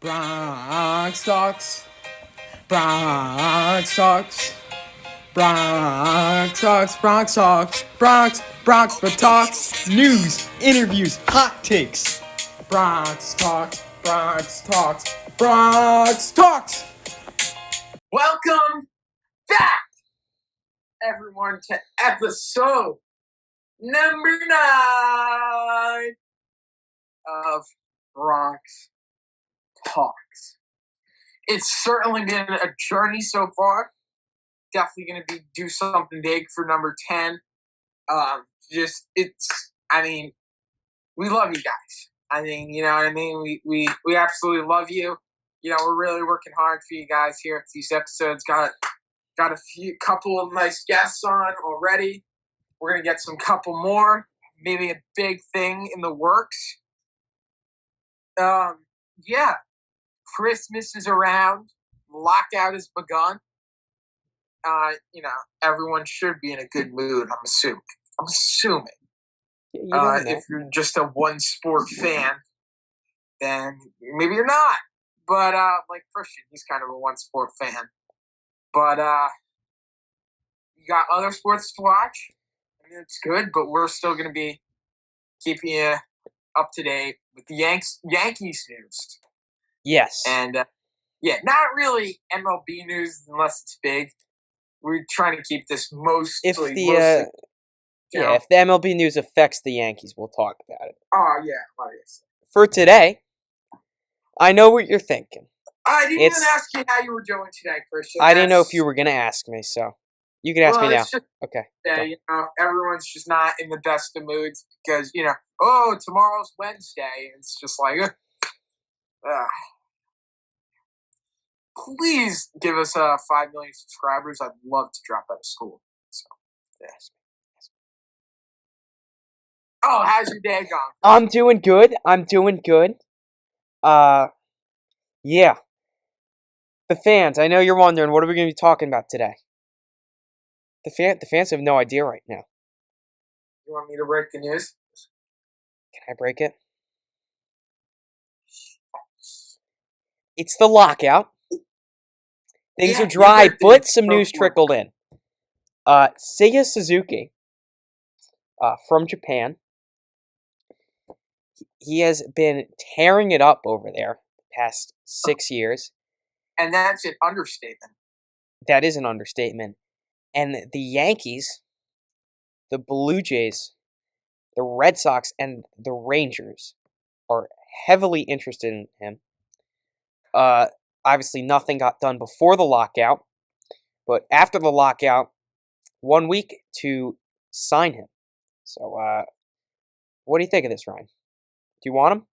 Bronx talks. Bronx talks. Bronx talks. Bronx talks. Bronx but talks. News, interviews, hot takes. Bronx talks. Bronx talks. Bronx talks. Welcome back, everyone, to episode number 9 of Bronx Talks. It's certainly been a journey so far. Definitely going to do something big for number 10. We love you guys. I mean, you know what I mean? We absolutely love you. You know, we're really working hard for you guys here at these episodes. Got a couple of nice guests on already. We're going to get some couple more. Maybe a big thing in the works. Yeah. Christmas is around. Lockout has begun. Everyone should be in a good mood, I'm assuming. If you're just a one sport fan, then maybe you're not. But like Christian, he's kind of a one sport fan. But you got other sports to watch. I mean, it's good, but we're still going to be keeping you up to date with the Yankees news. Yes. And not really MLB news unless it's big. We're trying to keep this mostly. If the MLB news affects the Yankees, we'll talk about it. Oh yeah, obviously. For today, I know what you're thinking. I didn't even ask you how you were doing today, Christian. I didn't know if you were gonna ask me, so you can ask me now. Okay. Yeah, everyone's just not in the best of moods because tomorrow's Wednesday. It's just like, please give us 5 million subscribers. I'd love to drop out of school. So, yes. Oh, how's your day gone? I'm doing good. Yeah. The fans, I know you're wondering, what are we going to be talking about today? The fans have no idea right now. You want me to break the news? Can I break it? It's the lockout. Things are dry, but some news trickled in. Seiya Suzuki, from Japan, he has been tearing it up over there the past 6 years. And that's an understatement. That is an understatement. And the Yankees, the Blue Jays, the Red Sox, and the Rangers are heavily interested in him. Obviously, nothing got done before the lockout, but after the lockout, 1 week to sign him. So, what do you think of this, Ryan? Do you want him?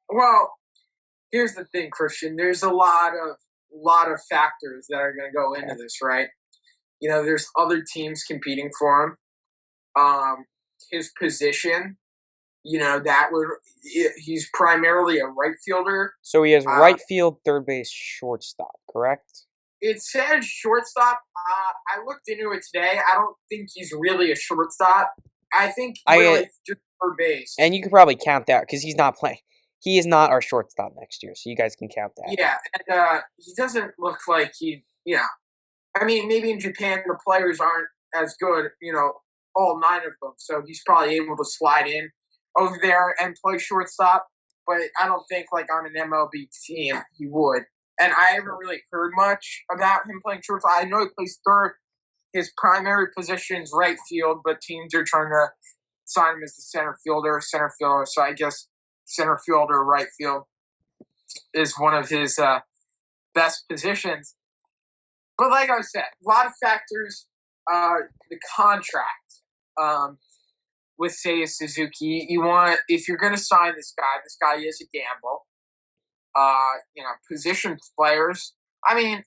Well, here's the thing, Christian. There's a lot of factors that are going to go into this, right? You know, there's other teams competing for him. His position, he's primarily a right fielder. So he has right field, third base, shortstop, correct? It says shortstop. I looked into it today. I don't think he's really a shortstop. I think just third base. And you could probably count that because he's not playing. He is not our shortstop next year, so you guys can count that. Yeah, and he doesn't look like I mean, maybe in Japan the players aren't as good, all 9 of them. So he's probably able to slide in over there and play shortstop. But I don't think, like, on an MLB team he would. And I haven't really heard much about him playing shortstop. I know he plays third. His primary position is right field, but teams are trying to sign him as the center fielder. So I guess center field or right field is one of his best positions. But like I said, a lot of factors. The contract with Seiya Suzuki. If you're going to sign this guy is a gamble. Position players. I mean,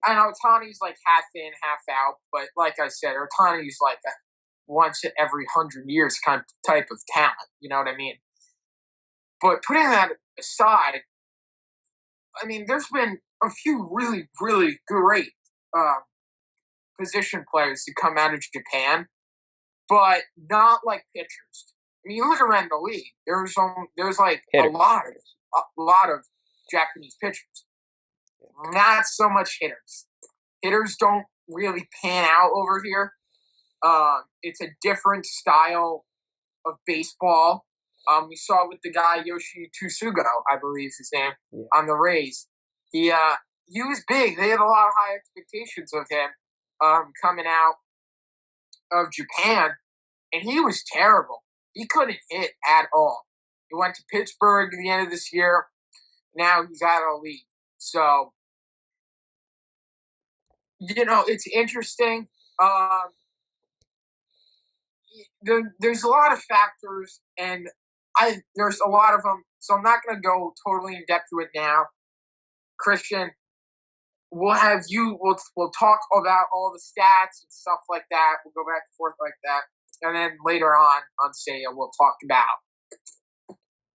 I know Ohtani's like half in, half out, but like I said, Ohtani's like a once every 100 years kind of type of talent. You know what I mean? But putting that aside, I mean, there's been a few really, really great position players to come out of Japan, but not like pitchers. mean, you look around the league. There's like Hitter. a lot of Japanese pitchers. Not so much hitters. Hitters don't really pan out over here. It's a different style of baseball. We saw with the guy Yoshi Tsuga, I believe is his name, on the Rays. He was big. They had a lot of high expectations of him coming out of Japan, and he was terrible. He couldn't hit at all. He went to Pittsburgh at the end of this year. Now he's out of the league. So, it's interesting. There's a lot of factors, and there's a lot of them. So I'm not going to go totally in depth to it now. Christian, we'll talk about all the stats and stuff like that. We'll go back and forth like that, and then later on Seiya, we'll talk about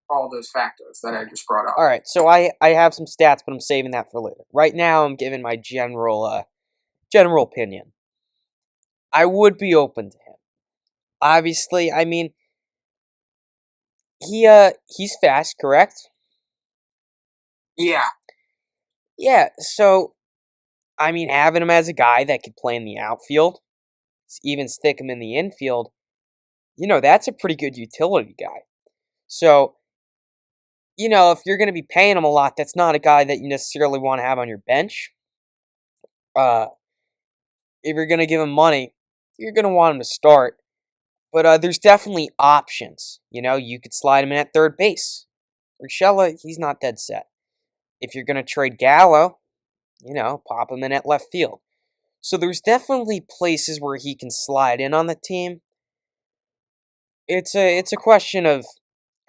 all those factors that I just brought up. All right, so I have some stats, but I'm saving that for later. Right now, I'm giving my general opinion. I would be open to him. Obviously, I mean, he's fast, correct? Yeah. Yeah, so, I mean, having him as a guy that could play in the outfield, even stick him in the infield, that's a pretty good utility guy. So, if you're going to be paying him a lot, that's not a guy that you necessarily want to have on your bench. If you're going to give him money, you're going to want him to start. But there's definitely options. You could slide him in at third base. Urshela, he's not dead set. If you're going to trade Gallo, pop him in at left field. So there's definitely places where he can slide in on the team. It's a question of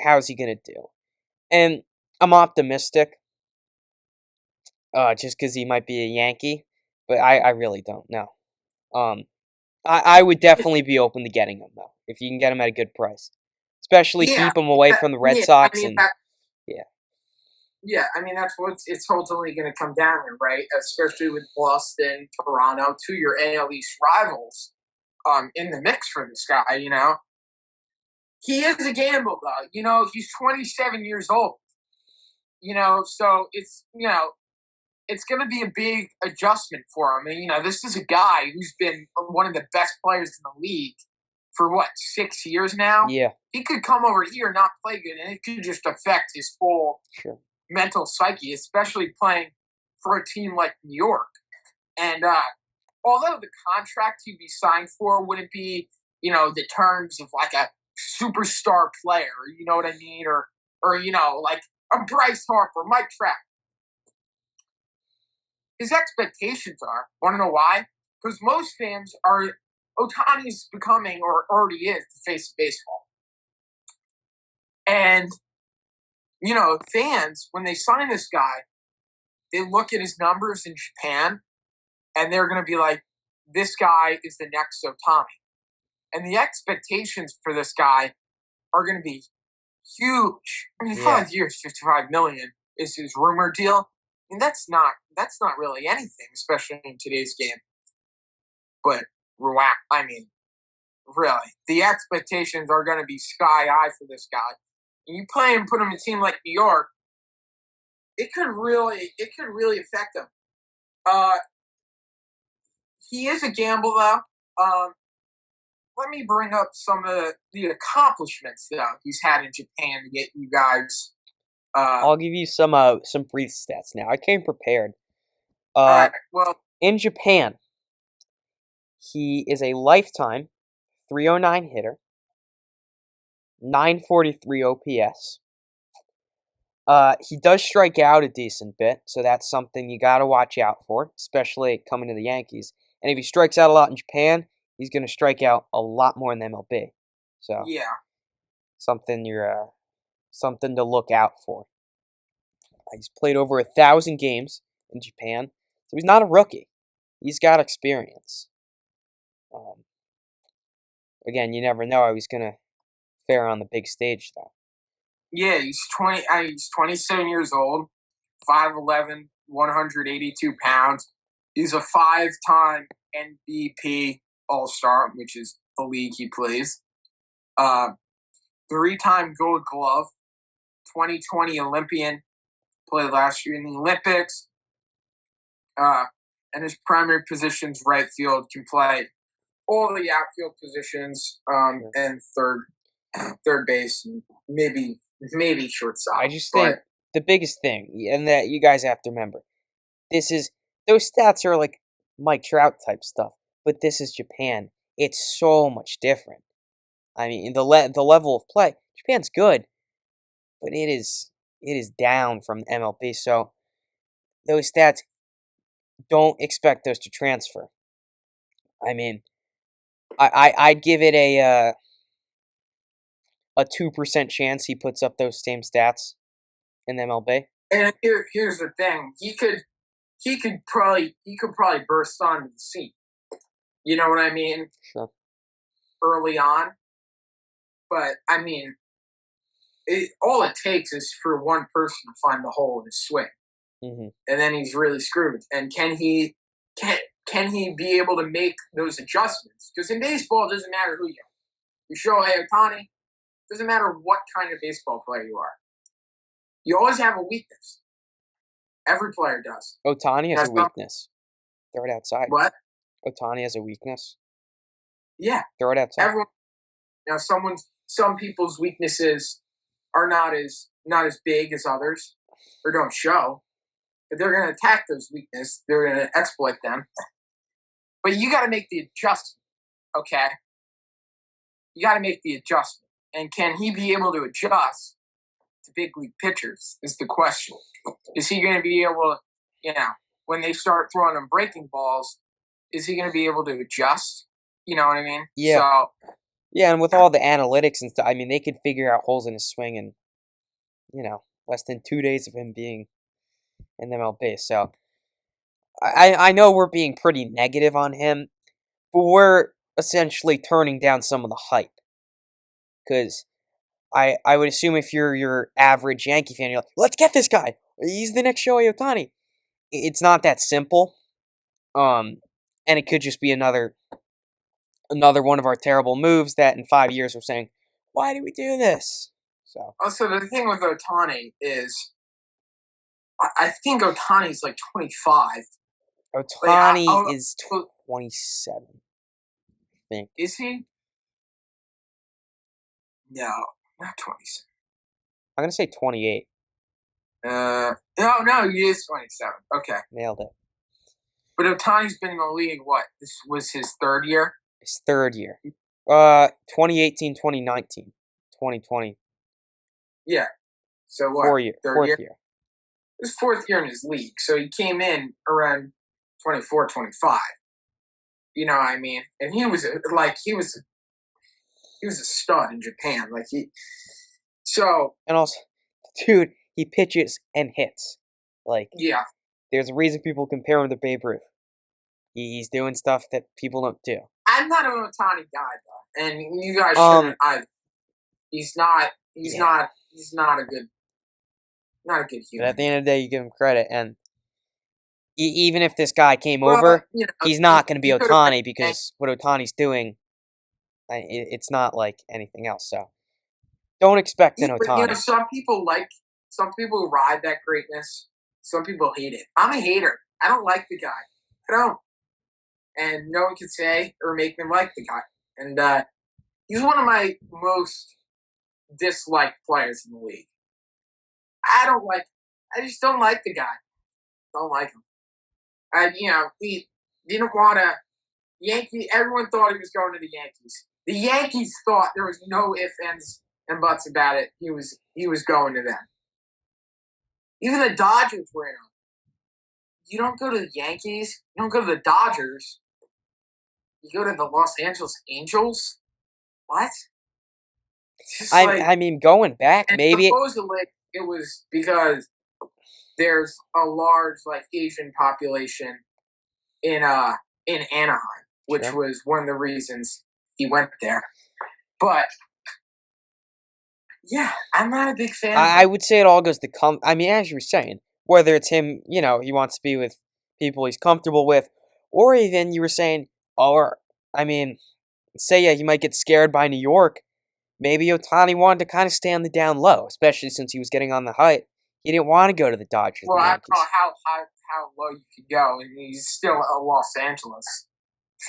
how's he going to do. And I'm optimistic, just because he might be a Yankee, but I really don't know. I would definitely be open to getting him, though, if you can get him at a good price. Especially keep him away from the Red Sox. I mean, that's what it's ultimately going to come down to, right? Especially with Boston, Toronto, two your AL East rivals in the mix for this guy, He is a gamble, though. He's 27 years old. So it's going to be a big adjustment for him. And, this is a guy who's been one of the best players in the league for, 6 years now? Yeah. He could come over here and not play good, and it could just affect his whole mental psyche, especially playing for a team like New York. And although the contract he'd be signed for wouldn't be, the terms of like a superstar player, you know what I mean? Or like a Bryce Harper, Mike Trout. His expectations are. Want to know why? Because most fans are Ohtani's becoming, or already is, the face of baseball. And, fans, when they sign this guy, they look at his numbers in Japan, and they're going to be like, this guy is the next Ohtani. And the expectations for this guy are going to be huge. I mean, 5 years, $55 million is his rumor deal. I mean, that's not really anything, especially in today's game. But really, the expectations are going to be sky high for this guy. And you play and put him in a team like New York, it could really affect him. He is a gamble, though. Let me bring up some of the accomplishments that he's had in Japan to get you guys. I'll give you some brief stats now. I came prepared. All right. Well, in Japan, he is a lifetime 309 hitter, 943 OPS. He does strike out a decent bit, so that's something you got to watch out for, especially coming to the Yankees. And if he strikes out a lot in Japan, he's going to strike out a lot more in the MLB. So something to look out for. He's played over 1,000 games in Japan, so he's not a rookie. He's got experience. Again, you never know how he's going to fare on the big stage, though. Yeah, he's 27 years old, 5'11", 182 pounds. He's a 5-time MVP All-Star, which is the league he plays. three-time Gold Glove, 2020 Olympian, played last year in the Olympics. And his primary position's right field, can play all the outfield positions, and third base, and maybe shortstop. I just think the biggest thing, and that you guys have to remember, this is those stats are like Mike Trout type stuff, but this is Japan. It's so much different. I mean, the level of play, Japan's good, but it is down from MLB. So those stats, don't expect those to transfer. I mean, I'd give it a 2% chance he puts up those same stats in MLB. And here's the thing: he could probably burst onto the scene. You know what I mean? Sure. Early on, but I mean, all it takes is for one person to find the hole in his swing, Mm-hmm. and then he's really screwed. And can he be able to make those adjustments? Because in baseball, it doesn't matter who you are. You Shohei Ohtani, doesn't matter what kind of baseball player you are. You always have a weakness. Every player does. Ohtani has a weakness. Throw it outside. What? Ohtani has a weakness. Yeah. Throw it outside. Now, some people's weaknesses are not as big as others, or don't show. But they're going to attack those weaknesses. They're going to exploit them. But you got to make the adjustment, okay? You got to make the adjustment. And can he be able to adjust to big league pitchers is the question. Is he going to be able to, when they start throwing him breaking balls, is he going to be able to adjust? You know what I mean? Yeah. So, yeah, and with all the analytics and stuff, I mean, they could figure out holes in his swing in, less than 2 days of him being in the MLB. So, I know we're being pretty negative on him, but we're essentially turning down some of the hype. Because I would assume if you're your average Yankee fan, you're like, let's get this guy. He's the next Shohei Ohtani. It's not that simple. And it could just be another one of our terrible moves that in 5 years we're saying, why did we do this? So also, the thing with Ohtani is, I think Ohtani's like 25. Ohtani is 27, I think. Is he? No, not 27. I'm going to say 28. No, he is 27. Okay. Nailed it. But Ohtani's been in the league, what? This was his third year? His third year. 2018, 2019, 2020. Yeah. So what? Fourth year. His fourth year in his league. So he came in around 24, 25. You know what I mean? And he was a stud in Japan. And also, dude, he pitches and hits. Yeah. There's a reason people compare him to Babe Ruth. He's doing stuff that people don't do. I'm not an Ohtani guy though, and you guys shouldn't either. He's not a good human. But at the end of the day, you give him credit, and even if this guy came over, he's not going to be Ohtani because what Ohtani's doing, it's not like anything else. So don't expect an Ohtani. Some people ride that greatness. Some people hate it. I'm a hater. I don't like the guy. I don't. And no one can say or make me like the guy. And he's one of my most disliked players in the league. I just don't like the guy. Don't like him. He didn't want to. Everyone thought he was going to the Yankees. The Yankees thought there was no ifs, ands, and buts about it. He was going to them. Even the Dodgers were in him. You don't go to the Yankees. You don't go to the Dodgers. You go to the Los Angeles Angels. What? I mean, going back, maybe supposedly it was because there's a large Asian population in Anaheim, which was one of the reasons he went there. But yeah, I'm not a big fan. I would say it all goes to I mean, as you were saying, whether it's him, he wants to be with people he's comfortable with, or even you were saying, he might get scared by New York. maybe Ohtani wanted to kind of stay on the down low, especially since he was getting on the hype. He didn't want to go to the Dodgers, Well, the I don't know Yankees. how low you could go, and he's still a Los Angeles.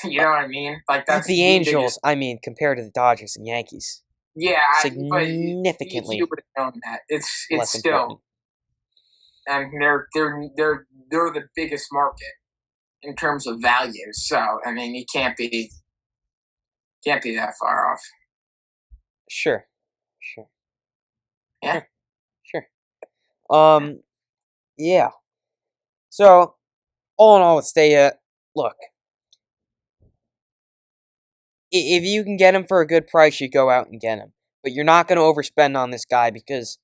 You know what I mean? Like that's The the biggest. Angels, I mean, compared to the Dodgers and Yankees, Yeah, but he significantly would have known that. It's less important. still, and they're the biggest market in terms of value. So I mean, you can't be that far off. Sure. Yeah. Sure. Yeah. So, all in all, with Seiya, look, if you can get him for a good price, you go out and get him. But you're not going to overspend on this guy because,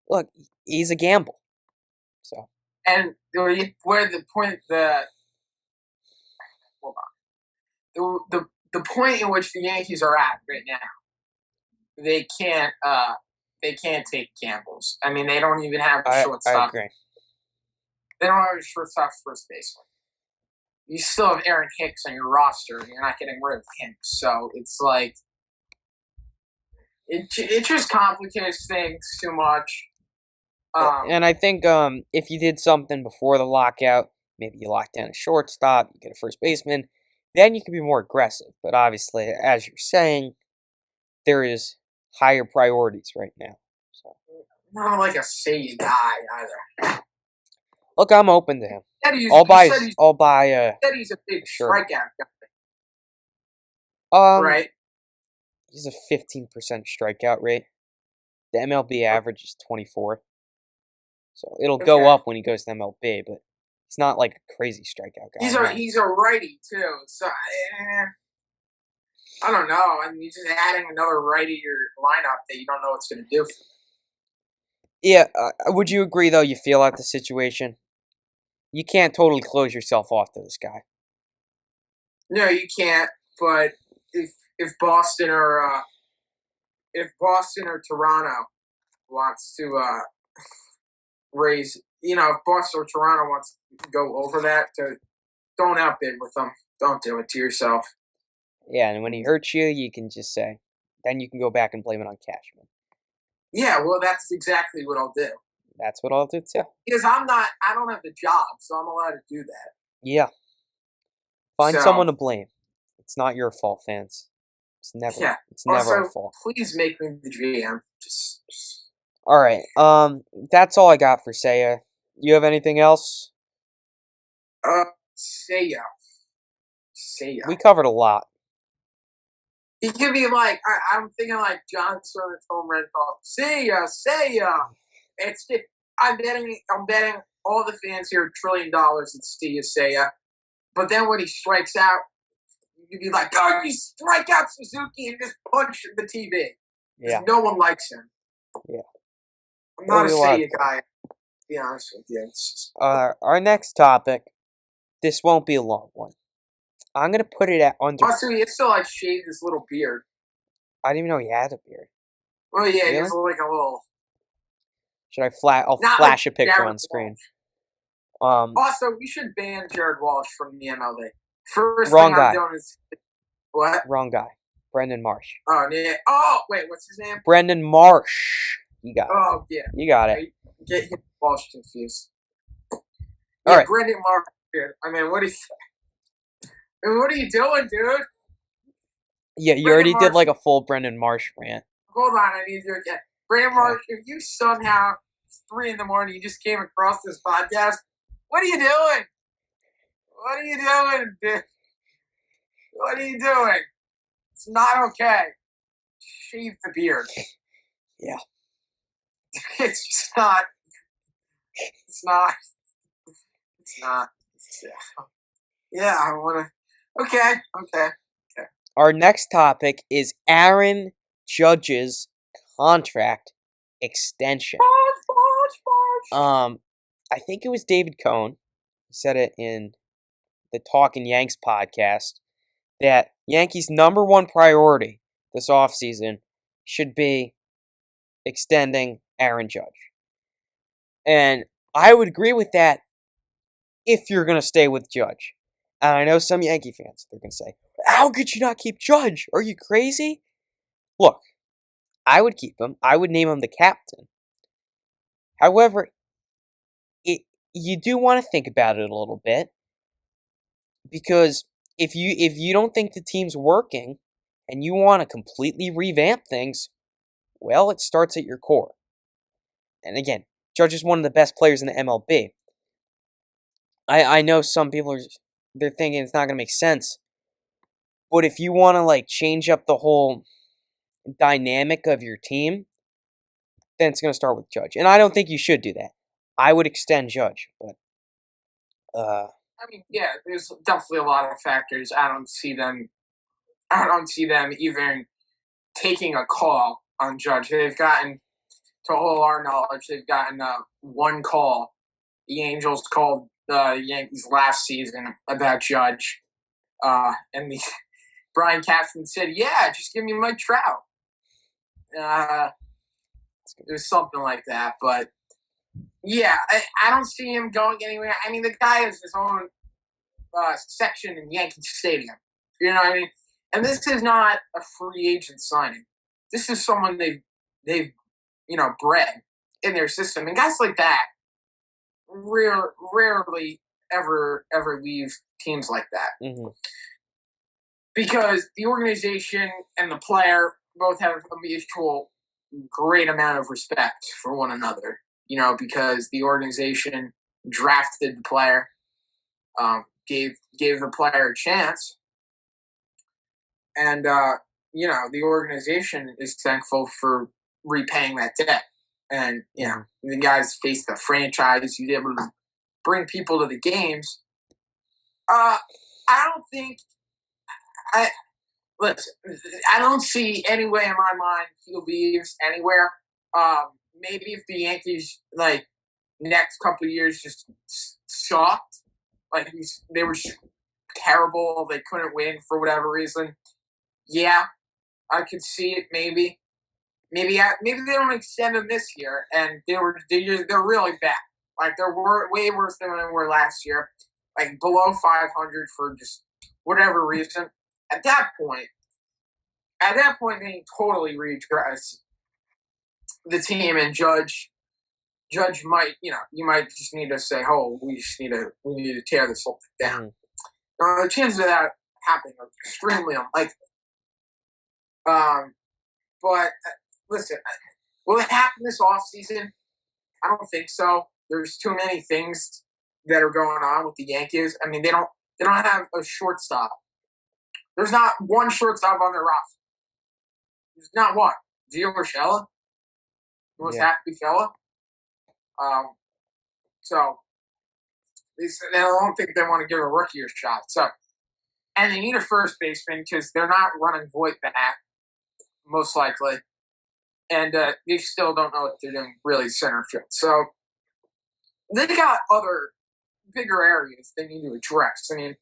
look, he's a gamble. So. And where the point hold on the point in which the Yankees are at right now, they can't take gambles. I mean, they don't even have a shortstop. I agree. They don't have a shortstop, first baseman. You still have Aaron Hicks on your roster, and you're not getting rid of him. So it's like it just complicates things too much. And I think if you did something before the lockout, maybe you lock down a shortstop, you get a first baseman, then you can be more aggressive. But obviously, as you're saying, there is higher priorities right now. So. Not like a Seiya guy either. Look, I'm open to him. I'll buy. He's a big strikeout guy. Right. He's a 15% strikeout rate. The MLB average is 24. So it'll go up when he goes to MLB, but he's not like a crazy strikeout guy. He's a righty too, so I don't know. I mean, you're just adding another righty to your lineup that you don't know what's going to do. Yeah, would you agree though? You feel out the situation. You can't totally close yourself off to this guy. No, you can't. But if Boston or Toronto wants to raise, if Boston or Toronto wants to go over that, don't outbid with them. Don't do it to yourself. Yeah, and when he hurts you, you can just say, then you can go back and blame it on Cashman. Yeah, well, that's exactly what I'll do. That's what I'll do too. Because I don't have the job, so I'm allowed to do that. Yeah. Find someone to blame. It's not your fault, fans. It's never our fault. Please make me the GM. All right. That's all I got for Seiya. You have anything else? Seiya. We covered a lot. He could be like, I'm thinking like John Sert's home run call. Seiya. I'm betting all the fans here $1 trillion it's Seiya. But then when he strikes out, you'd be like, oh, you strike out Suzuki and just punch the TV. Yeah. No one likes him. Yeah. I'm not a Seiya guy, to be honest with you. It's just... our next topic, this won't be a long one. I'm going to put it at under... Also, he still like shaved his little beard. I didn't even know he had a beard. Well, yeah, really? He has like a little... Should I'll flash a picture on screen. Also, we should ban Jared Walsh from the MLB. First Wrong thing guy. I'm doing is... What? Wrong guy. Brendan Marsh. Oh, yeah. Oh, wait, what's his name? Brendan Marsh. You got it. Oh, yeah. You got it. Get Walsh confused. All right. Brendan Marsh, dude. I mean, what are you doing, dude? Yeah, you already did like a full Brendan Marsh rant. Hold on, I need to do it again. Brendan Marsh, if you somehow, it's 3 a.m, you just came across this podcast, what are you doing? What are you doing, dude? What are you doing? It's not okay. Shave the beard. Yeah. It's just not. It's not. Yeah, I want to. Okay. Our next topic is Aaron Judge's contract extension. I think it was David Cohn. He said it in the Talkin' Yanks podcast that Yankees' number one priority this offseason should be extending Aaron Judge. And I would agree with that if you're going to stay with Judge. And I know some Yankee fans, they're going to say, how could you not keep Judge? Are you crazy? Look, I would keep him. I would name him the captain. However, you do want to think about it a little bit because if you don't think the team's working and you want to completely revamp things, well, it starts at your core. And again, Judge is one of the best players in the MLB. I know some people they're thinking it's not going to make sense, but if you want to like change up the whole dynamic of your team, then it's going to start with Judge. And I don't think you should do that. I would extend Judge, but I mean, yeah, there's definitely a lot of factors. I don't see them. I don't see them even taking a call on Judge. They've gotten, to all our knowledge, they've gotten one call. The Angels called the Yankees last season about Judge, and Brian Cashman said, "Yeah, just give me Mike Trout." It was something like that, but yeah, I don't see him going anywhere. I mean, the guy has his own section in Yankee Stadium. You know what I mean? And this is not a free agent signing. This is someone they've bred in their system, and guys like that rarely ever leave teams like that because the organization and the player both have a mutual great amount of respect for one another. You know, because the organization drafted the player, gave the player a chance, and the organization is thankful for repaying that debt. And the guys faced the franchise. He's able to bring people to the games. I don't think listen. I don't see any way in my mind he leaves anywhere. Maybe if the Yankees next couple of years just sucked, they were terrible, they couldn't win for whatever reason. Yeah, I could see it. Maybe they don't extend them this year, and they're really bad. They're way worse than they were last year. Below 500 for just whatever reason. At that point, they totally redress the team, and Judge might, you might just need to say, "Oh, we need to tear this whole thing down." The chances of that happening are extremely unlikely. But listen, will it happen this offseason? I don't think so. There's too many things that are going on with the Yankees. I mean, they don't have a shortstop. There's not one shortstop on their roster. There's not one. Gio Urshela, most happy fella. So I don't think they want to give a rookie a shot. So, and they need a first baseman because they're not running Voit back, most likely, and they still don't know what they're doing really center field. So they got other bigger areas they need to address. I mean,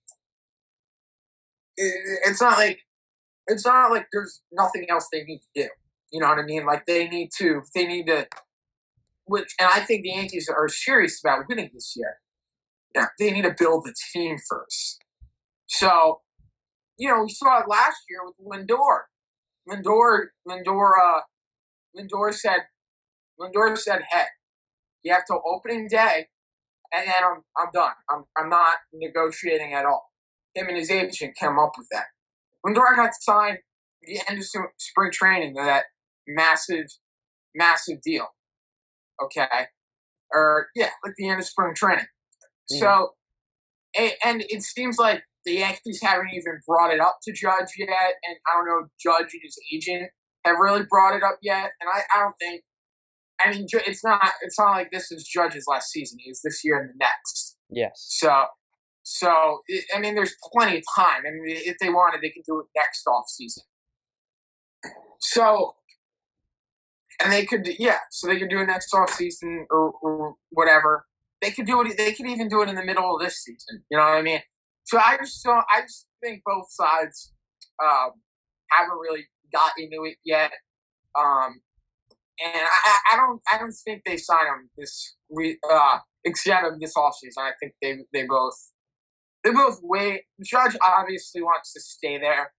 it's not like there's nothing else they need to do. You know what I mean? They need to, which, and I think the Yankees are serious about winning this year. Yeah, they need to build the team first. So, we saw it last year with Lindor. Lindor said, "Hey, you have till opening day, and then I'm done. I'm not negotiating at all." Him and his agent came up with that. Lindor got signed at the end of spring training to that massive deal. Okay, the end of spring training. So, and it seems like the Yankees haven't even brought it up to Judge yet, and I don't know if Judge and his agent have really brought it up yet. And I don't think. I mean, it's not like this is Judge's last season. It's this year and the next. Yes. So I mean, there's plenty of time. I mean, if they wanted, they could do it next off season. So, and they could, so they could do it next off season or whatever. They could do it. They could even do it in the middle of this season. You know what I mean? So I just think both sides haven't really got into it yet. And I don't think they sign him except of this offseason. I think they both wait. Judge obviously wants to stay there.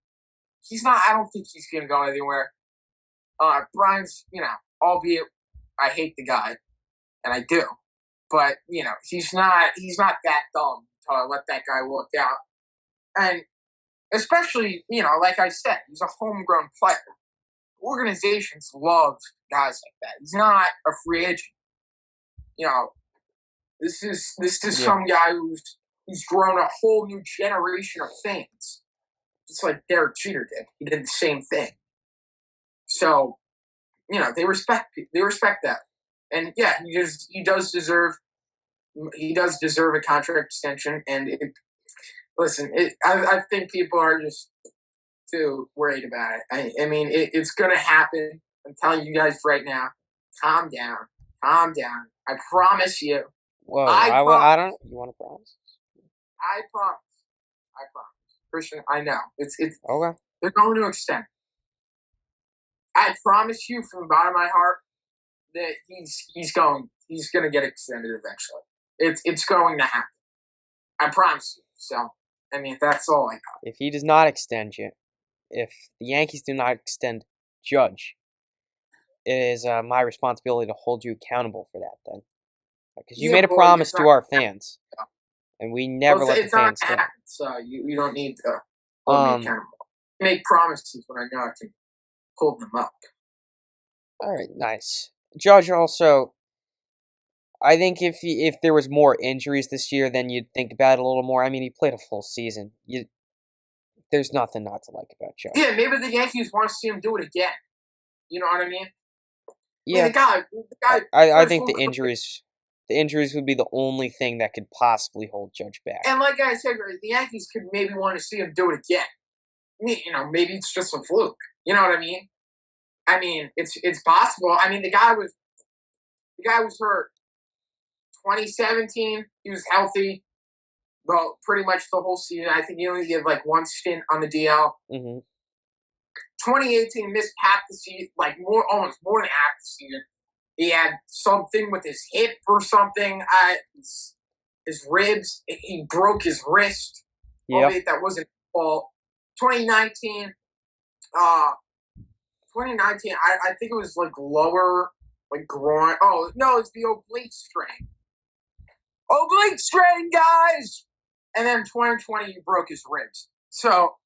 He's not. I don't think he's going to go anywhere. Brian's, albeit I hate the guy, and I do, but he's not that dumb to let that guy walk out. And especially, like I said, he's a homegrown player. Organizations love guys like that. He's not a free agent. You know, this is Yeah. some guy who's grown a whole new generation of fans. Just like Derek Jeter did. He did the same thing. So, they respect that. And yeah, he does deserve a contract extension. And I think people are just too worried about it. I mean, it's going to happen. I'm telling you guys right now, calm down. Calm down. I promise you. Whoa, I don't. You want to promise? I promise. Christian, I know. It's Okay. They're going to extend. I promise you from the bottom of my heart that he's going to get extended eventually. It's going to happen. I promise you. So, I mean, that's all I got. If he does not extend you, if the Yankees do not extend Judge, it is my responsibility to hold you accountable for that then. Because you made a promise to our fans. And we never let the fans down. So you don't need to hold me accountable. I make promises when I know I can hold them up. All right, nice. Judge also, I think if there was more injuries this year, then you'd think about it a little more. I mean, he played a full season. There's nothing not to like about Judge. Yeah, maybe the Yankees want to see him do it again. You know what I mean? Yeah. I mean, the guy. I think the injuries would be the only thing that could possibly hold Judge back. And like I said, the Yankees could maybe want to see him do it again. Maybe it's just a fluke. You know what I mean? I mean, it's possible. I mean, the guy was hurt. 2017, he was healthy. Well, pretty much the whole season. I think he only did like one stint on the DL. Mm-hmm. 2018, missed half the season, almost more than half the season. He had something with his hip or something. His ribs. He broke his wrist. Yep. Albeit that wasn't his fault. 2019, I think it was like lower, like groin. Oh no, it's the oblique strain. Oblique strain, guys. And then 2020, he broke his ribs. So,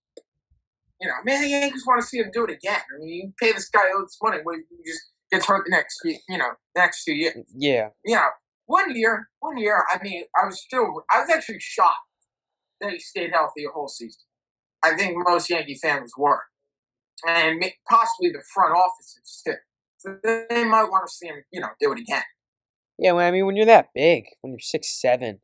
maybe the Yankees want to see him do it again. I mean, you pay this guy all this money, but he just gets hurt the next 2 years. Yeah. 1 year. I mean, I was actually shocked that he stayed healthy a whole season. I think most Yankee fans were, and possibly the front offices too. So they might want to see him, do it again. Yeah, I mean, when you're that big, when you're 6'7",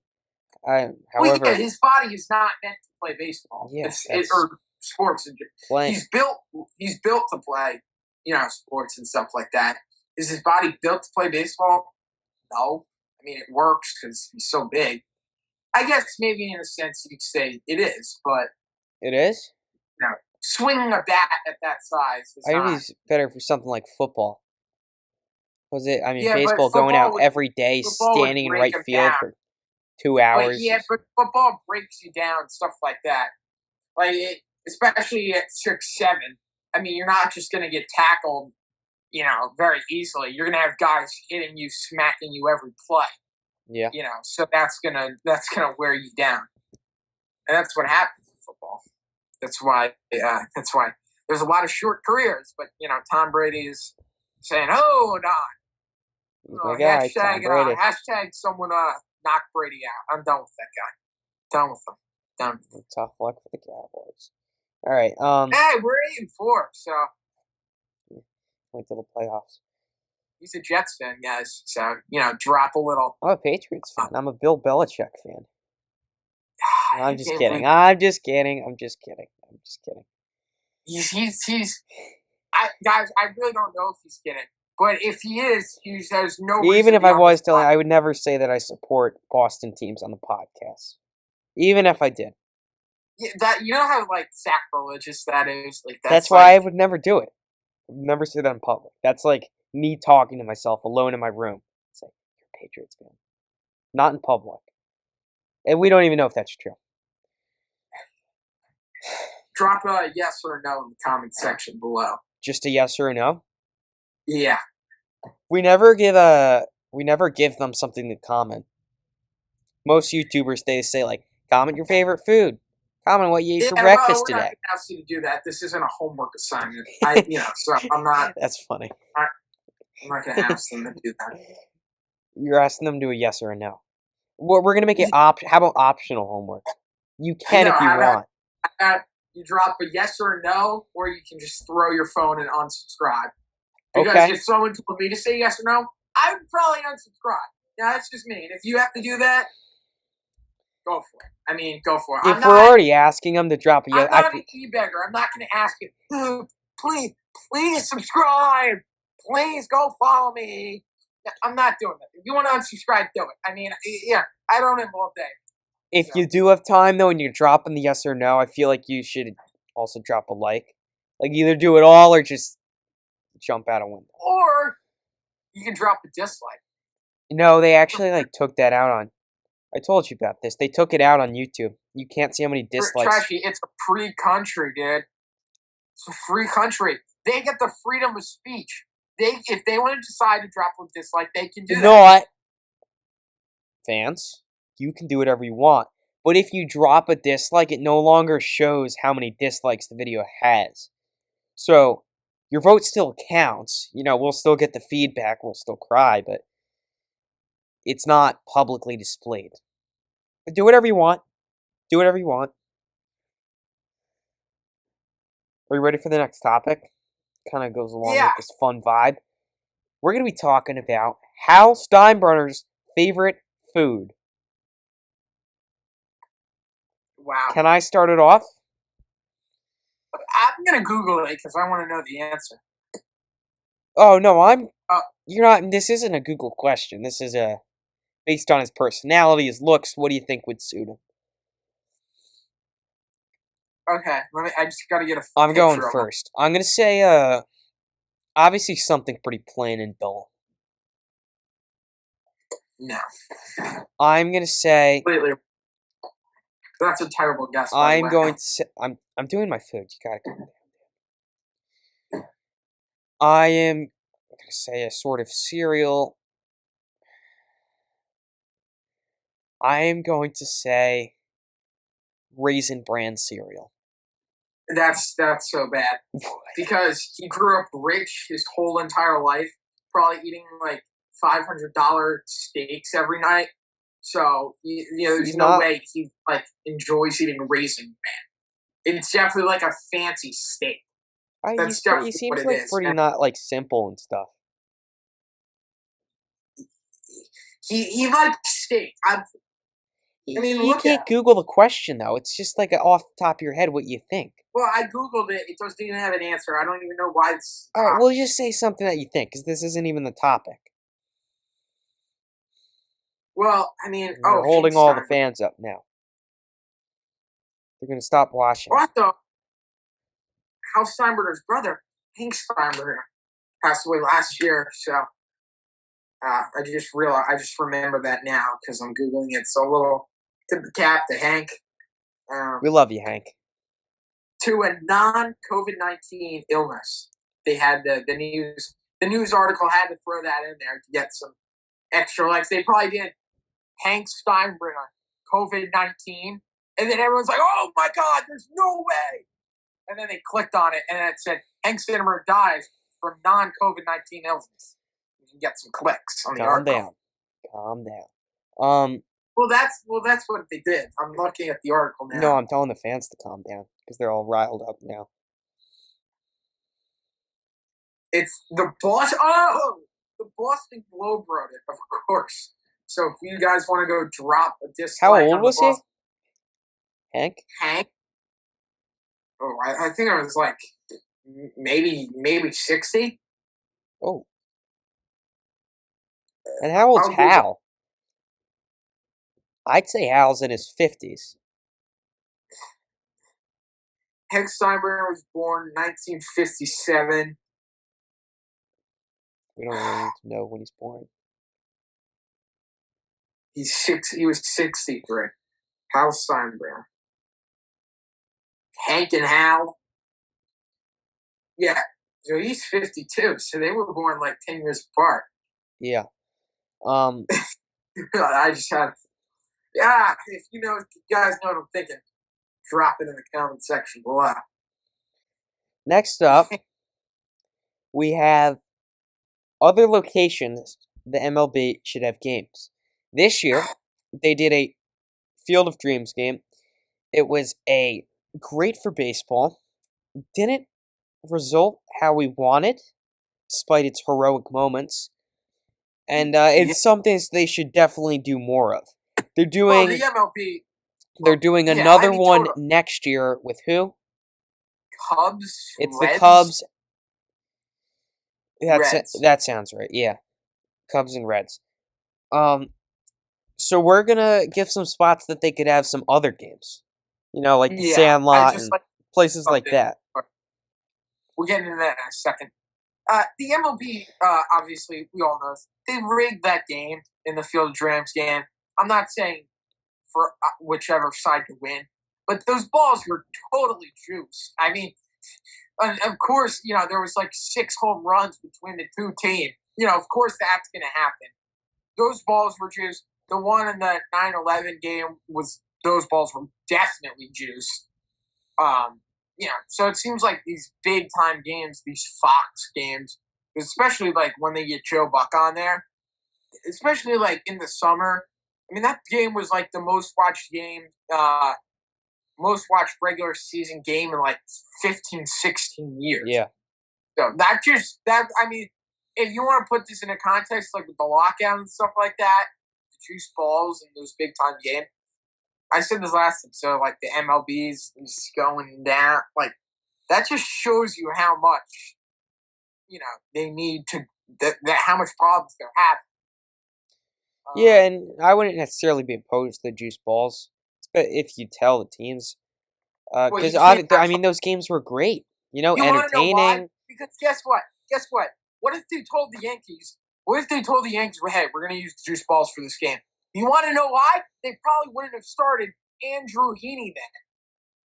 however, his body is not meant to play baseball. Yeah, or sports. He's built to play, sports and stuff like that. Is his body built to play baseball? No. I mean, it works because he's so big. I guess maybe in a sense you'd say it is, but it is. Swinging a bat at that size is I think he's better for something like football. Baseball going out every day, standing in right field for 2 hours. But football breaks you down, stuff like that. Especially at 6'7". I mean, you're not just going to get tackled, very easily. You're going to have guys hitting you, smacking you every play. Yeah. So that's gonna wear you down, and that's what happens in football. That's why there's a lot of short careers. But Tom Brady is saying, "Oh, no, hashtag someone knock Brady out." I'm done with that guy. Done with him. Done. Tough luck for the Cowboys. All right. Hey, we're 8-4, so wait till the playoffs. He's a Jets fan, guys. So drop a little. I'm a Patriots fan. I'm a Bill Belichick fan. I'm just kidding. I'm just kidding. Guys, I really don't know if he's kidding. But if he is, he has no reason. Even if I was telling, I would never say that I support Boston teams on the podcast. Even if I did. Yeah, how sacrilegious that is. That's why I would never do it. I would never say that in public. That's like me talking to myself alone in my room. It's like, you're a Patriots fan. Not in public. And we don't even know if that's true. Drop a yes or no in the comment section below. Just a yes or a no? Yeah. We never give them something to comment. Most YouTubers they say like comment your favorite food, comment what you ate Yeah, for well, breakfast we're not today. going to ask you to do that. This isn't a homework assignment. So I'm not. That's funny. I'm not going to ask them to do that. You're asking them to do a yes or a no. We're gonna make it How about optional homework? You I can know. if you want. How about you drop a yes or a no, or you can just throw your phone and unsubscribe. Because Okay. if someone told me to say yes or no, I would probably unsubscribe. Now that's just me. And if you have to do that, go for it. I mean, go for it. If we're already asking them to drop a yes, I'm not an e-beggar. I'm not going to ask you, please, please subscribe. Please go follow me. I'm not doing that. If you want to unsubscribe, do it. I mean, yeah, I don't have all day. if So. you do have time though, and you're dropping the yes or no, I feel like you should also drop a like. Like either do it all or just jump out a window. Or you can drop a dislike. No, they actually like took that out on. I told you about this. They took it out on YouTube. You can't see how many dislikes. Trashy, it's a free country, dude. It's a free country. They get the freedom of speech. If they want to decide to drop a dislike, they can do that. Not fans. You can do whatever you want. But if you drop a dislike, it no longer shows how many dislikes the video has. So your vote still counts. We'll still get the feedback. We'll still cry, but it's not publicly displayed. But do whatever you want. Do whatever you want. Are you ready for the next topic? Kind of goes along with this fun vibe. We're going to be talking about Hal Steinbrenner's favorite food. Wow. Can I start it off? I'm going to Google it because I want to know the answer. Oh, no, you're not, this isn't a Google question. This is based on his personality, his looks, what do you think would suit him? Okay, I just got to get a I'm going first. I'm going to say, obviously something pretty plain and dull. No. I'm going to say... Completely. That's a terrible guess. I'm going to say... I'm doing my food. You gotta calm down. I am going to say a sort of cereal. I am going to say Raisin Bran cereal. That's so bad. Because he grew up rich his whole entire life, probably eating like $500 steaks every night. So there's no way he like enjoys eating Raisin Bran. It's definitely like a fancy steak. That's definitely he seems like pretty not like simple and stuff. He likes steak. I mean, you can't Google the question though. It's just like off the top of your head what you think. Well, I Googled it. It doesn't even have an answer. I don't even know why it's... Alright, well, just say something that you think, because this isn't even the topic. Well, I mean... We're holding all the fans up now. They're going to stop watching. What the... Hal Steinbrenner's brother, Hank Steinbrenner, passed away last year, so... I just remember that now, because I'm Googling it. So a little tip the cap to Hank. We love you, Hank. To a non-COVID-19 illness. They had the news article had to throw that in there to get some extra likes. They probably did Hank Steinbrenner, COVID-19, and then everyone's like, oh my God, there's no way. And then they clicked on it, and it said, Hank Steinbrenner dies from non-COVID-19 illness. You can get some clicks on the article. Calm down. Well, that's what they did. I'm looking at the article now. No, I'm telling the fans to calm down because they're all riled up now. It's the Boston Globe wrote it, of course. So if you guys want to go drop a dislike, how old was he? Hank. Oh, I think it was like maybe 60. Oh. And how old's Hal? I'd say Hal's in his 50s. Hank Steinbrenner was born 1957. We don't really need to know when he's born. He was 63. Hal Steinbrenner. Hank and Hal. Yeah, So he's 52. So they were born like 10 years apart. Yeah. Um. I just had, yeah, if if you guys know what I'm thinking, drop it in the comment section below. Next up, we have other locations the MLB should have games. This year, they did a Field of Dreams game. It was a great for baseball. Didn't result how we wanted, despite its heroic moments. And Yeah. it's something they should definitely do more of. They're Well, the doing MLB, they're well, doing yeah, I another mean, one total. next year with who? Cubs, It's the Reds, Cubs. Reds. That sounds right. Yeah, Cubs and Reds. Um, so we're gonna give some spots that they could have some other games. Like the Yeah, I Sandlot just and like places like something. that. We'll get into that in a second. The MLB, obviously, we all know this, they rigged that game in the Field of Dreams game. I'm not saying for whichever side to win, but those balls were totally juiced. I mean, of course, there was like 6 home runs between the two teams. Of course that's going to happen. Those balls were juiced. The one in the 9-11 game those balls were definitely juiced. So it seems like these big time games, these Fox games, especially like when they get Joe Buck on there, especially like in the summer. I mean, that game was like the most watched regular season game in like 15, 16 years. Yeah. So I mean, if you want to put this in a context, like with the lockout and stuff like that, the juice balls and those big time games. I said this last time, so like the MLB's is going down, like that just shows you how much, they need to, how much problems they're having. Yeah, and I wouldn't necessarily be opposed to the juice balls, but if you tell the teams, Well, because you can't I have mean those games were great. You want to know why? Entertaining. Because guess what? Guess what? What if they told the Yankees? What if they told the Yankees, well, hey, we're going to use juice balls for this game? You want to know why? They probably wouldn't have started Andrew Heaney then.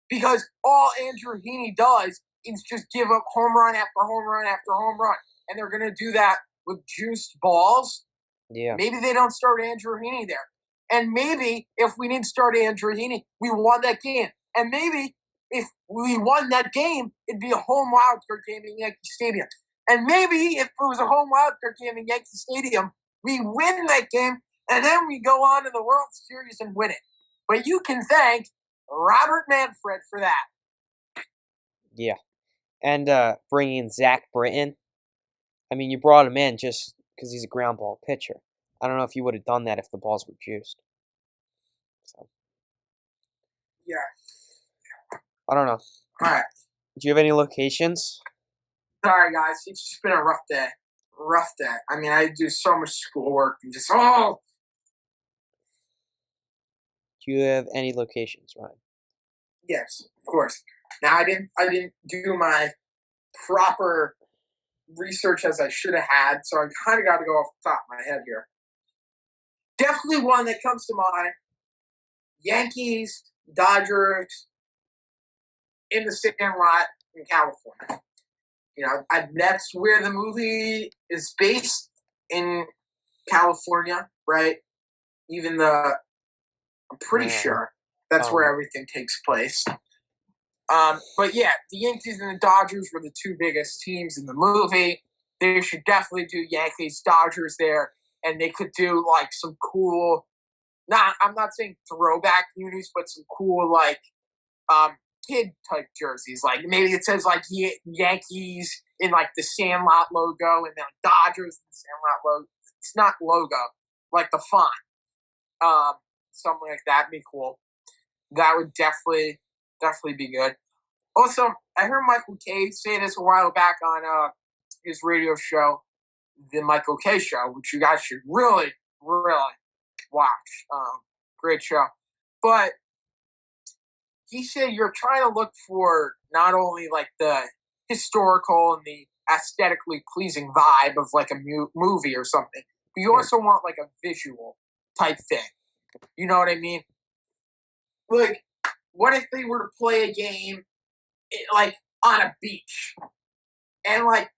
Because all Andrew Heaney does is just give up home run after home run after home run. And they're going to do that with juiced balls. Yeah. Maybe they don't start Andrew Heaney there. And maybe if we didn't start Andrew Heaney, we won that game. And maybe if we won that game, it'd be a home wildcard game in Yankee Stadium. And maybe if it was a home wildcard game in Yankee Stadium, we win that game, and then we go on to the World Series and win it. But you can thank Robert Manfred for that. Yeah. And bringing Zach Britton. I mean, you brought him in just because he's a ground ball pitcher. I don't know if you would have done that if the balls were juiced. So. Yeah. I don't know. All right. Do you have any locations? Sorry, guys. It's just been a rough day. Rough day. I mean, I do so much schoolwork and just, Do you have any locations, Ryan? Yes, of course. Now, I didn't do my proper research as I should have had, so I kind of got to go off the top of my head here. Definitely one that comes to mind: Yankees, Dodgers, in the Sandlot in California. That's where the movie is based, in California, right? Even the I'm pretty sure that's where everything takes place. But yeah, the Yankees and the Dodgers were the two biggest teams in the movie. They should definitely do Yankees Dodgers there, and they could do like some cool. I'm not saying throwback unis, but some cool like kid type jerseys. Like maybe it says like Yankees in like the Sandlot logo, and then Dodgers in the Sandlot logo. It's not logo, like the font. Something like that would be cool. That would definitely be good. Also, I heard Michael Kay say this a while back on his radio show, the Michael Kay Show, which you guys should really, really watch. Great show. But he said you're trying to look for not only like the historical and the aesthetically pleasing vibe of like a movie or something, but you also want like a visual type thing. You know what I mean? Like, what if they were to play a game like on a beach, and like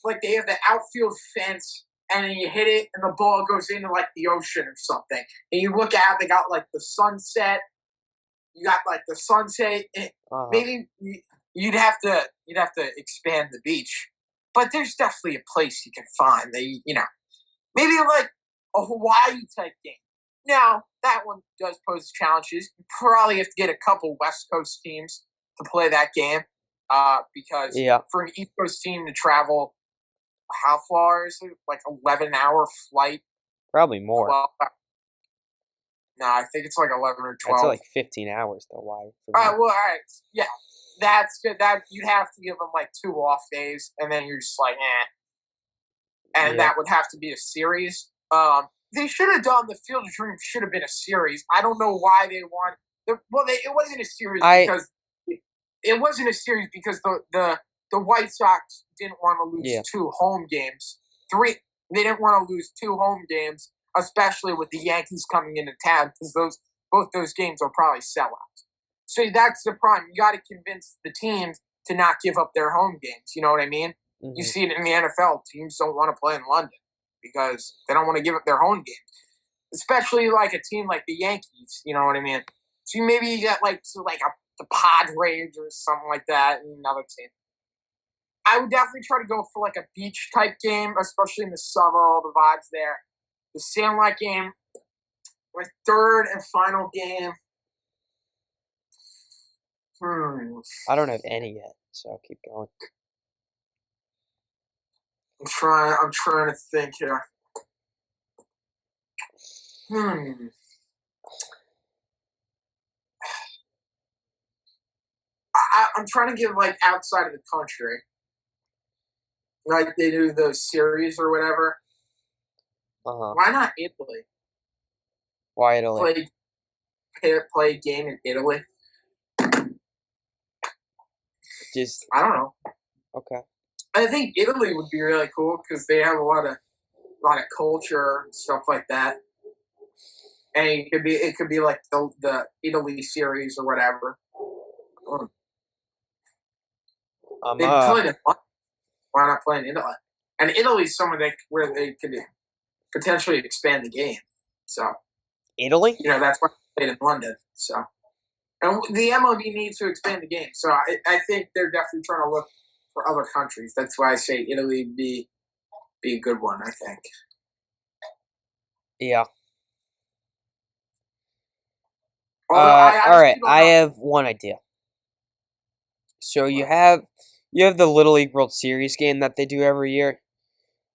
like they have the outfield fence, and then you hit it, and the ball goes into like the ocean or something. And you look out, they got like the sunset. You got like the sunset. Uh-huh. Maybe you'd have to expand the beach, but there's definitely a place you can find that maybe like a Hawaii type game. Now that one does pose challenges. You probably have to get a couple West Coast teams to play that game, because Yeah, for an East Coast team to travel, how far is it? Like 11-hour flight, probably more. 12. No, I think it's like 11 or I'd say 12. like 15 hours though. Why for me? Well, all right, yeah, that's good. That you'd have to give them like 2 off days, and then you're just like, and Yeah. that would have to be a series. They should have done the Field of Dreams. Should have been a series. I don't know why they want. It wasn't a series I because it wasn't a series because the White Sox didn't want to lose yeah. 2 home games. They didn't want to lose 2 home games, especially with the Yankees coming into town, because both those games are probably sellouts. So that's the problem. You got to convince the teams to not give up their home games. You know what I mean? You Hmm. see it in the NFL. Teams don't want to play in London because they don't want to give up their home games, especially like a team like the Yankees. You know what I mean? So maybe you get the Padres or something like that, and another team. I would definitely try to go for like a beach type game, especially in the summer. All the vibes there. The Sandlot game, my third and final game. Hmm. I don't have any yet, so I'll keep going. I'm trying to think here. Hmm. I'm trying to get like outside of the country, like they do those series or whatever. Uh-huh. Why not Italy? Why Italy? Play a game in Italy. Just I don't know. okay. I think Italy would be really cool because they have a lot of culture and stuff like that. And it could be like the Italy series or whatever. I'm They played it. Why not play in Italy? And Italy's somewhere where they could potentially expand the game. So Italy? that's why they played in London. So and the MLB needs to expand the game. So I think they're definitely trying to look for other countries. That's why I say Italy would be a good one. I think. Yeah. Although I All right. honestly don't I know. have one idea. So you have the Little League World Series game that they do every year,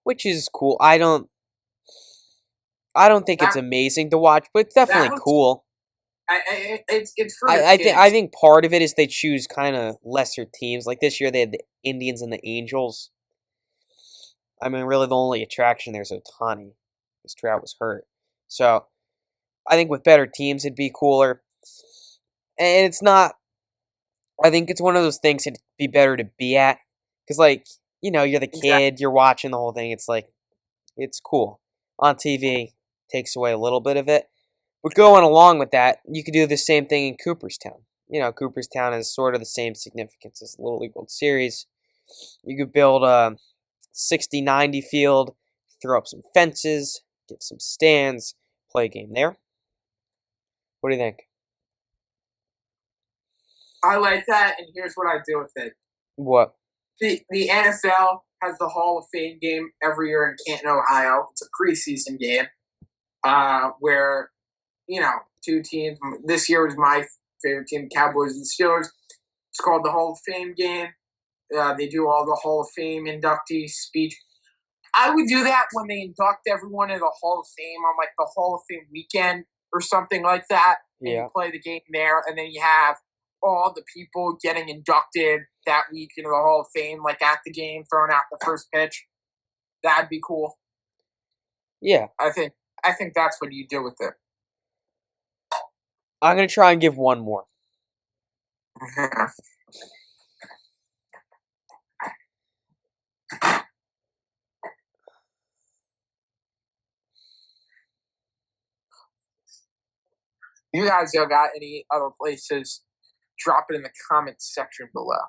which is cool. I don't think it's That amazing to watch, but it's that definitely looks. cool. It's for the I kids. think part of it is they choose kind of lesser teams. Like this year, they had the Indians and the Angels. I mean, really, the only attraction there is Ohtani, because Trout was hurt. So I think with better teams, it'd be cooler. And it's not. I think it's one of those things it'd be better to be at, because you're the Exactly. kid, you're watching the whole thing. It's like it's cool on TV. Takes away a little bit of it. But going along with that, you could do the same thing in Cooperstown. Cooperstown has sort of the same significance as the Little League World Series. You could build a 60-90 field, throw up some fences, get some stands, play a game there. What do you think? I like that, and here's what I do with it. What? The NFL has the Hall of Fame game every year in Canton, Ohio. It's a preseason game, where 2 teams. This year was my favorite team, Cowboys and Steelers. It's called the Hall of Fame game. They do all the Hall of Fame inductee speech. I would do that when they induct everyone in the Hall of Fame on like the Hall of Fame weekend or something like that, and you Yeah. play the game there, and then you have all the people getting inducted that week into the Hall of Fame, like at the game, throwing out the first pitch. That'd be cool. Yeah. I think that's what you do with it. I'm going to try and give one more. You guys got any other places? Drop it in the comments section below.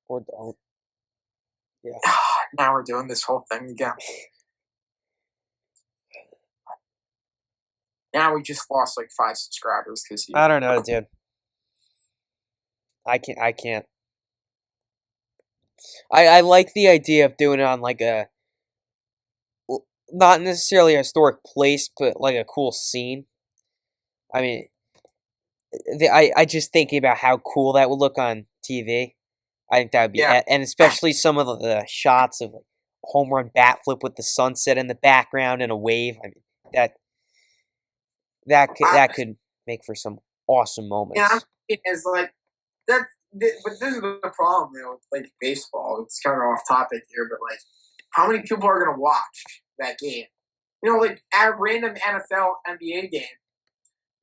Or don't. Yeah. Now we're doing this whole thing again. Now we just lost like 5 subscribers because I don't know, dude. I can't. I like the idea of doing it on like a not necessarily a historic place, but like a cool scene. I mean, I just thinking about how cool that would look on TV. I think that would be, Yeah. and especially some of the shots of like home run bat flip with the sunset in the background and a wave. I mean that could make for some awesome Yeah, I'm moments. thinking is like that. But this is the problem, with like baseball. It's kind of off topic here, but like, how many people are gonna watch that game? Like at a random NFL, NBA game,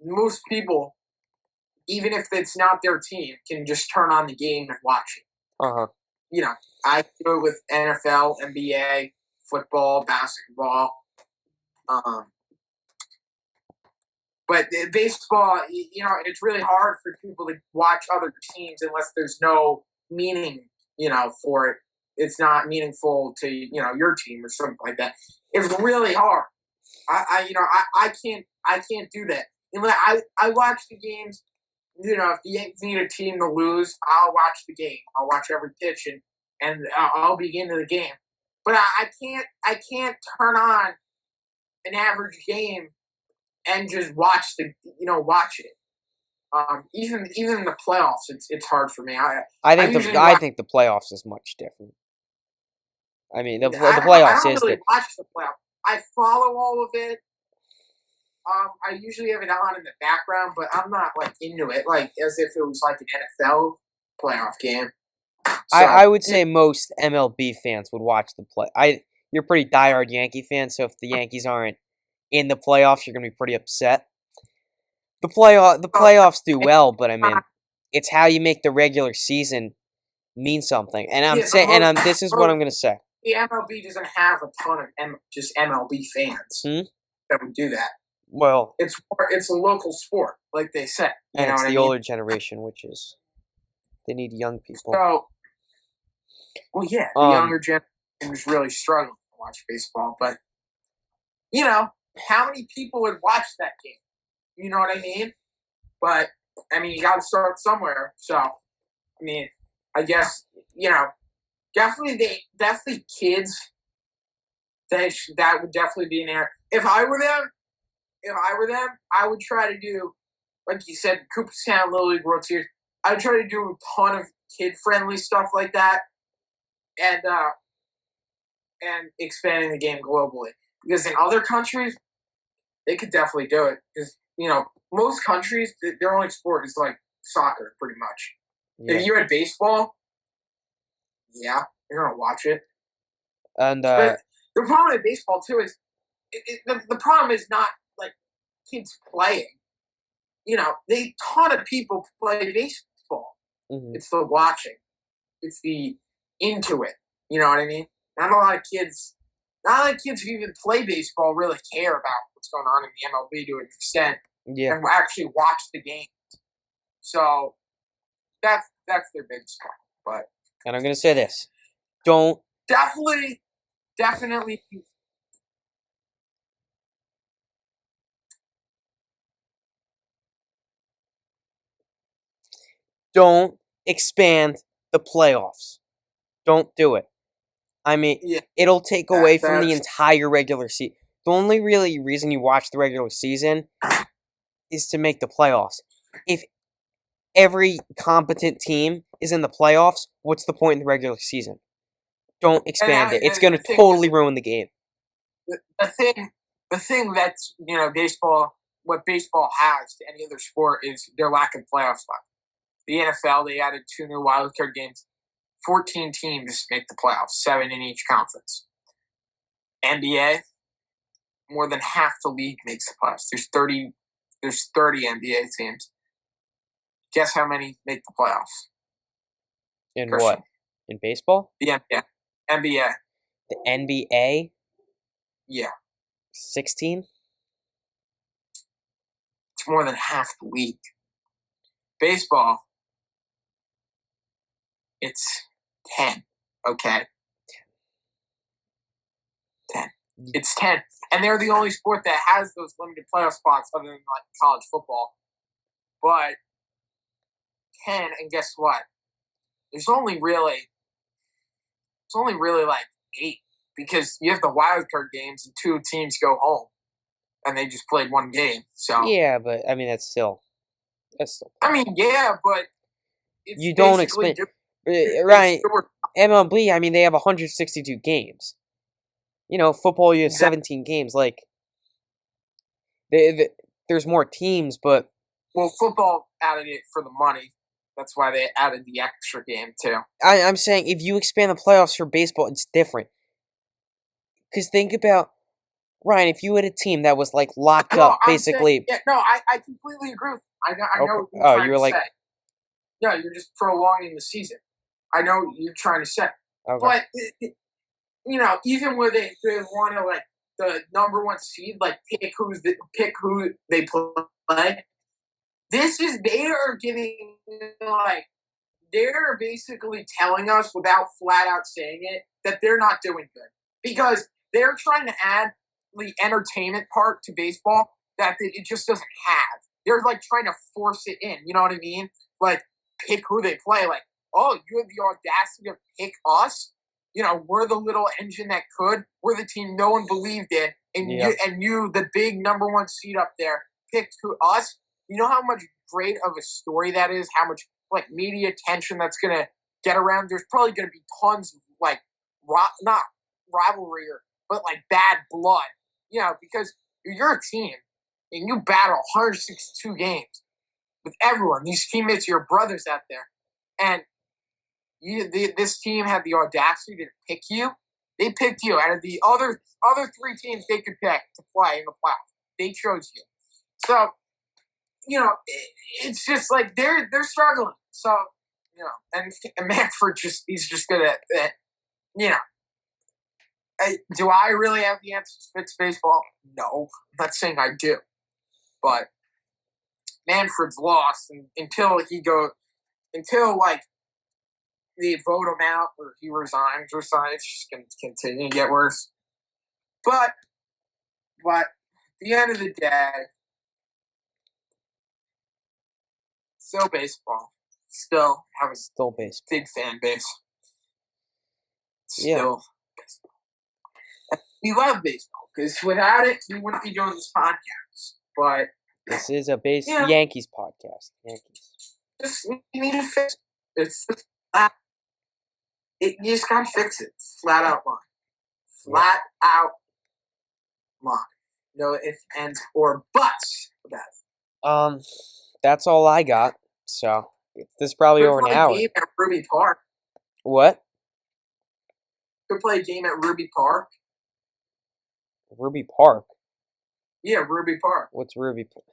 most people, even if it's not their team, can just turn on the game and watch it. Uh huh. I do it with NFL, NBA, football, basketball. Um, but baseball, it's really hard for people to watch other teams unless there's no meaning, for it. It's not meaningful to your team or something like that. It's really hard. I can't do that. I watch the games. If the Yankees need a team to lose, I'll watch the game. I'll watch every pitch and I'll be into the game. But I can't turn on an average game and just watch it. Even in the playoffs, it's hard for me. I I think usually I watch. think the playoffs is much different. I mean the I playoffs don't is really the watch the playoffs. I follow all of it. I usually have it on in the background, but I'm not like into it, like as if it was like an NFL playoff game. So I would say most MLB fans would watch the play. You're a pretty diehard Yankee fan, so if the Yankees aren't in the playoffs, you're gonna be pretty upset. The playoffs do well, but I mean, it's how you make the regular season mean something. And I'm yeah, but saying, and this is what I'm gonna say. the MLB doesn't have a ton of just MLB fans Hmm? that would do that. Well, It's a local sport, like they said. You and know it's what I the mean? older generation, which is they need young people. So, well, yeah, the Um, younger generation is really struggling to watch baseball, but how many people would watch that game? You know what I mean? But I mean, you got to start somewhere. So, I mean, I guess definitely kids. That would definitely be an error. If I were them, I would try to do, like you said, Cooperstown Little League World Series. I would try to do a ton of kid friendly stuff like that, and expanding the game globally. Because in other countries, they could definitely do it. Because most countries, their only sport is like soccer, pretty much. yeah, If you had baseball, yeah, you're gonna watch it. and But the problem with baseball too is the problem is not like kids playing. They ton of people play baseball. mhm. It's the watching. It's the into it. You know what I mean? Not a lot of kids. Not a lot of kids who even play baseball really care about what's going on in the MLB to an extent Yeah, and actually watch the game. So that's their biggest problem. and I'm gonna say this: don't But definitely, don't expand the playoffs. Don't do it. I mean, yeah. it'll take away from the That's entire regular season. The only really reason you watch the regular season is to make the playoffs. If every competent team is in the playoffs, what's the point in the regular season? Don't and expand it. It's the going to thing totally ruin the game. the thing the thing that's baseball. What baseball has to any other sport is their lack of playoff spots. The NFL, they added 2 new wildcard games. 14 teams make the playoffs, 7 in each conference. NBA, more than half the league makes the playoffs. There's 30 NBA teams. Guess how many make the playoffs? In Christian. what? In baseball? The NBA. NBA. The NBA? Yeah. 16? It's more than half the league. Baseball, it's 10. Okay. It's 10. And they're the only sport that has those limited playoff spots other than like college football. But 10, and guess what? There's only really like 8 because you have the wild card games and 2 teams go home and they just played 1 game. So Yeah, but I mean that's still. I mean, yeah, but it's you don't basically expect right MLB. I mean they have 162 games. Football you have 17 games. Like there's more teams, but well, football added it for the money. That's why they added the extra game too. I'm saying if you expand the playoffs for baseball, it's different. Because think about Ryan, if you had a team that was like locked up, basically. I completely agree with you. I know what you're trying to say. Yeah, you're just prolonging the season. I know what you're trying to say. Okay. But, even where they want to, like, the number 1 seed, like, pick who they play, they are giving, like, they're basically telling us without flat out saying it that they're not doing good. Because they're trying to add the entertainment part to baseball that it just doesn't have. They're like trying to force it in. You know what I mean? Like pick who they play. Like, oh, you have the audacity to pick us. We're the little engine that could. We're the team no one believed in, and you, the big number 1 seed up there, picked us. You know how much great of a story that is. How much like media attention that's gonna get around. There's probably gonna be tons of like not rivalry but like bad blood. Because you're a team and you battle 162 games with everyone. These teammates are your brothers out there. And this team had the audacity to pick you. They picked you out of the other 3 teams they could pick to play in the playoffs. They chose you. So, it's just like they're struggling. So, and Manfred he's just good at do I really have the answer to fix baseball? No. I'm not saying I do. But Manfred's lost until like they vote him out or he resigns or something. It's just going to continue to get worse. But at the end of the day, still baseball. Still have a big fan base. Still baseball. We love baseball because without it, we wouldn't be doing this podcast. But this is a Yankees podcast. Yankees. You need to fix it. It's flat. You just gotta fix it. Flat out line. Flat out line. No ifs, ands, or buts about it. That's all I got. So this is probably over an hour. Game at Ruby Park. What? Could play a game at Ruby Park. Ruby Park? Yeah, Ruby Park. What's Ruby Park?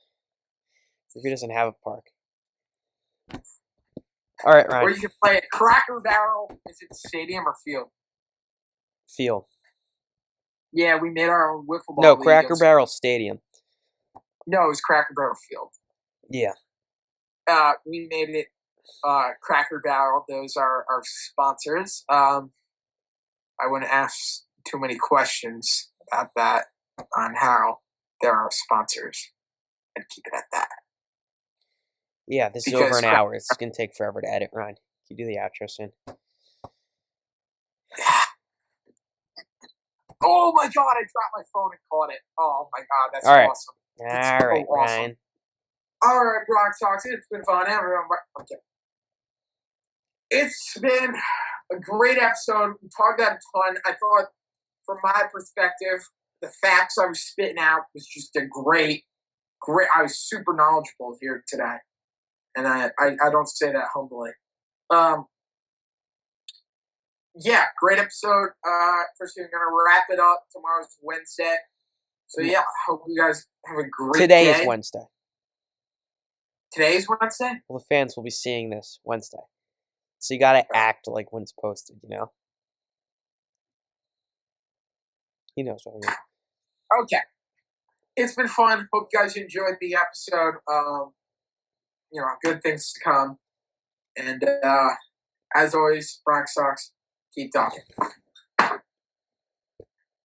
Ruby doesn't have a park. All right, Ryan. Or you can play at Cracker Barrel. Is it stadium or field? Field. Yeah, we made our own wiffle ball. No, Cracker Barrel Stadium. No, it was Cracker Barrel Field. Yeah. We made it Cracker Barrel. Those are our sponsors. I wouldn't ask too many questions about that on how they're our sponsors. And keep it at that. Yeah, this is over an hour. It's going to take forever to edit, Ryan. Can you do the outro soon? Oh my god, I dropped my phone and caught it. Oh my god, that's awesome. All right, awesome. Ryan. Alright, Bronx Talks. It's been fun. Everyone. Okay. It's been a great episode. We talked about a ton. I thought, from my perspective, the facts I was spitting out was just a great. I was super knowledgeable here today. And I don't say that humbly. Yeah, great episode. First, we're going to wrap it up. Tomorrow's Wednesday. So, yeah, I hope you guys have a great day. Today is Wednesday. Today's Wednesday? Well, the fans will be seeing this Wednesday. So you got to act like when it's posted, you know? He knows what I mean. Okay. It's been fun. Hope you guys enjoyed the episode. Good things to come. And as always, Bronx Sox, keep talking.